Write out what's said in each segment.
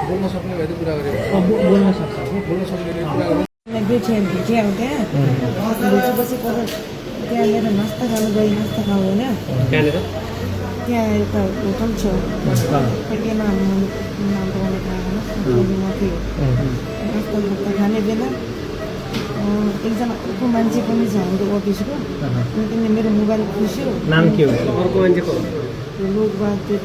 बोल्न सक्ने भए त कुरा गरेको बोल्न सक्छ बोल्न सक्ने कुरा गरेको भेट्यो त्यहाँ भेटेपछि त्यहाँनिर नास्ता खानु गयो नास्ता खाऊ होइन कहाँनिर त्यहाँ एउटा होटल छ के नाम त मलाई थाहा भएन नास्ता खाने बेला एकजना अर्को मान्छे पनि छ हाम्रो अफिसको अनि त्यसले मेरो मोबाइल खुस्यो नाम के हो अर्को मान्छेको लोकबहादुर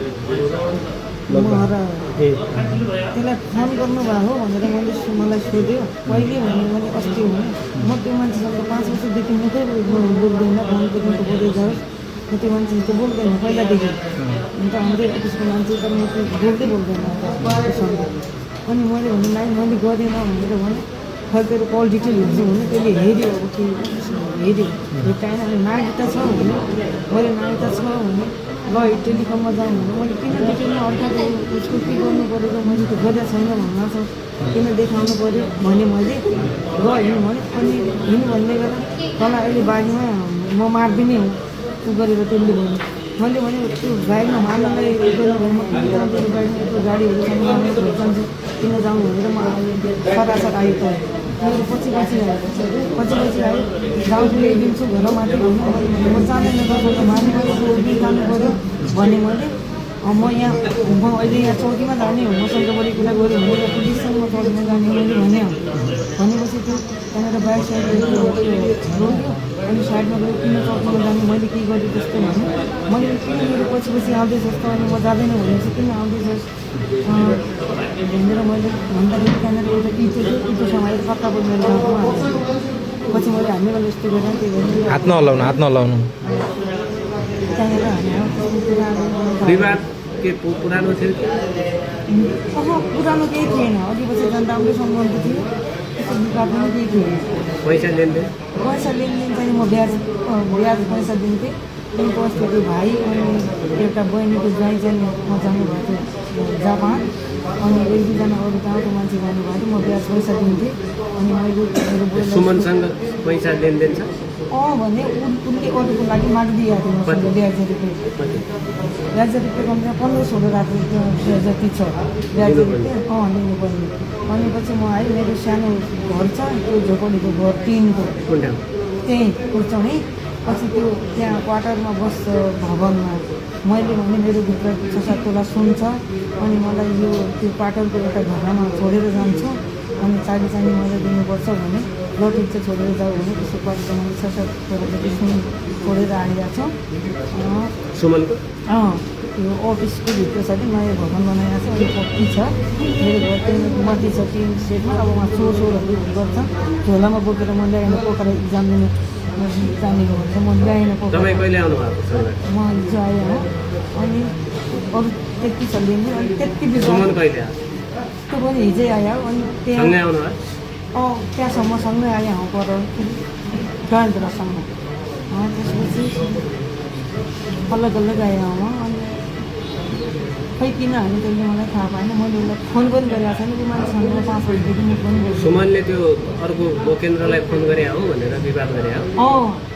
महरा त्यसलाई फोन गर्नुभएको हो भनेर मलाई सोध्यो कहिले भने मैले अस्ति हुने म त्यो मान्छेसँग 5 वर्षदेखि मात्रै बोल्दैन फोनको दिनको बोल्दै जाओस् म त्यो मान्छेले त बोल्दैन पहिलादेखि अन्त हाम्रै अफिसको मान्छे त म बोल्दै बोल्दैन उसँग अनि मैले भने नाइ मैले गरेन भनेर भने खै तेरो कल डिटेल हुन्छ भने त्यसले हेऱ्यो अब के हेऱ्यो भेटाएन अनि नागरिकता छ भने मैले नागरिकता छ भने ल टेलिकममा जाउँ भने मैले किन डिटेलमा अर्काको उसको के गर्नु पऱ्यो र मैले त गरेको छैन भन्न छ किन देखाउनु पऱ्यो भने मैले गएँ भने अनि हिँड्नु भन्ने बेला तँलाई अहिले बारीमा म मारिदिने हो ऊ गरेर त्यसले भन्यो मैले भने त्यो बाइकमा मार्नलाई म किन बाइकमा यस्तो गाडीहरूसँग जान्छु किन जाउँ भनेर म सरासर आयो त मेरो पछि आयो गाउँको ल्याइदिन्छु घर माथि म जाँदैन दसैँ माथि मैले जानु पऱ्यो भने मैले म अहिले यहाँ चौकीमा जाने हो मसँग बढी कुरा गऱ्यो भने पुलिससँग म चौकीमा जाने हो मैले भनेपछि त्यो त्यहाँनिर बाइक साइड रोक्यो अनि साइडमा गयो किन चौकीमा जाने मैले के गरेँ त्यस्तो भने मैले किन मेरो पछि आउँदैछ जस्तो अनि म जाँदैन भनेपछि किन आउँदैछ भनेर मैले भन्दाखेरि त्यहाँनिर एउटा इटोसँग आएर पक्काको मेरो गाउँमा पछि मैले हामी बेला यस्तो गरेर त्यो हात नहलाउनु त्यहाँनिर विवाद के पुरानो थियो पुरानो केही थिएन अघि पछि झन् राम्रै सम्बन्ध थियो त्यस्तो विवाद पनि केही थिएन पैसा लेनदेन चाहिँ म ब्याज पैसा दिन्थेँ त्यहाँको अस्ति त्यो भाइ अनि एउटा बहिनीको ज्वाइँ चाहिँ म जानुभएको थियो जापान अनि 1-2जना अरू गाउँको मान्छे जानुभएको थियो म ब्याज पैसा दिन्थेँ अनि मैले सुमनसँग पैसा लेनदेन छ भने उनले अरूको लागि मागिदिएको थियो मसँग 1000 रुपियाँ कम्ती 1500 राखेको जति छ 1000 रुपियाँ लिनुपर्ने भनेपछि म आएँ मेरो सानो घर छ त्यो झोपडीको घर 3को त्यहीँ कुर्चौँ पछि त्यो त्यहाँ क्वार्टरमा बस्छ भवनमा मैले भने मेरो भित्र 6-7 तोला सुन छ अनि मलाई यो त्यो क्वार्टरको एउटा घरमा छोडेर जान्छ अनि चाबी चाहिँ मैले दिनुपर्छ भने ल ठिक छ छोडेर जाऊ भने त्यसो क्वार्टरमा मैले 6-7 तोला जति सुन छोडेर आइरहेको छ त्यो अफिसको भित्र छ कि नयाँ भवन बनाएको छ अनि पक्की छ मेरो घर त्यही माथि छ 3 सेटमा अब उहाँ चोरहरू गर्छ झोलामा बोकेर म ल्याएन पोखरा इक्जाम दिनु जाने हो भने म ल्याएन तपाईँ कहिले आउनु भएको छ म हिजो आएँ हो अनि अरू त्यति छ लिनु अनि त्यति सुमन कहिले त्यो पनि हिजै आयो अनि सँगै आउनु भयो त्यहाँसम्म सँगै आएँ हौ पर डन्जरासम्म त्यसपछि अलग आएँ हौ अनि खै किन हामी त्यसले मलाई थाहा पाएन मैले उसलाई फोन पनि गरेको छैन कि मान्छेसँग 5 बजीदेखि म फोन गरेँ सुमनले त्यो अर्को बोकेन्द्रलाई फोन गरे हो भनेर विवाद गरे हो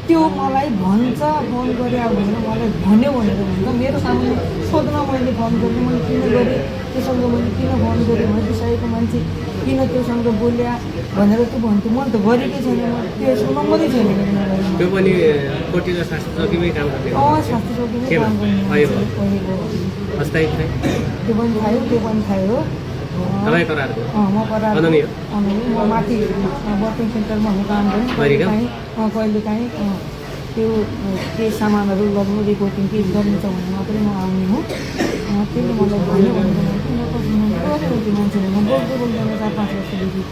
त्यो मलाई भन्छ फोन गरे भनेर मलाई भन्यो भनेर भन्छ मेरो सामने सोध्न मैले फोन गरेँ मैले किन गरेँ त्योसँग मैले किन फोन गरेँ भने त्यसैको मान्छे किन त्योसँग बोल्या भनेर त्यो भन्थ्यो मैले त गरेकै छैन त्यसको नम्बरै छैन त्यो पनि कोटीको शास्त्र चौकीमै काम गर्ने शास्त्री चौकीमै काम गर्ने त्यो पनि खायो तपाईँ करारको म करार म माथि वर्किङ सेन्टरमा म काम गरेँ कहिलेकाहीँ त्यो केही सामानहरू लग्नु रिपोर्टिङ केही गर्नु छ भने मात्रै म आउने हो त्यसले मलाई भन्यो भनेर किन त्यो मान्छेले म बोल्दैन 4-5 वर्षदेखि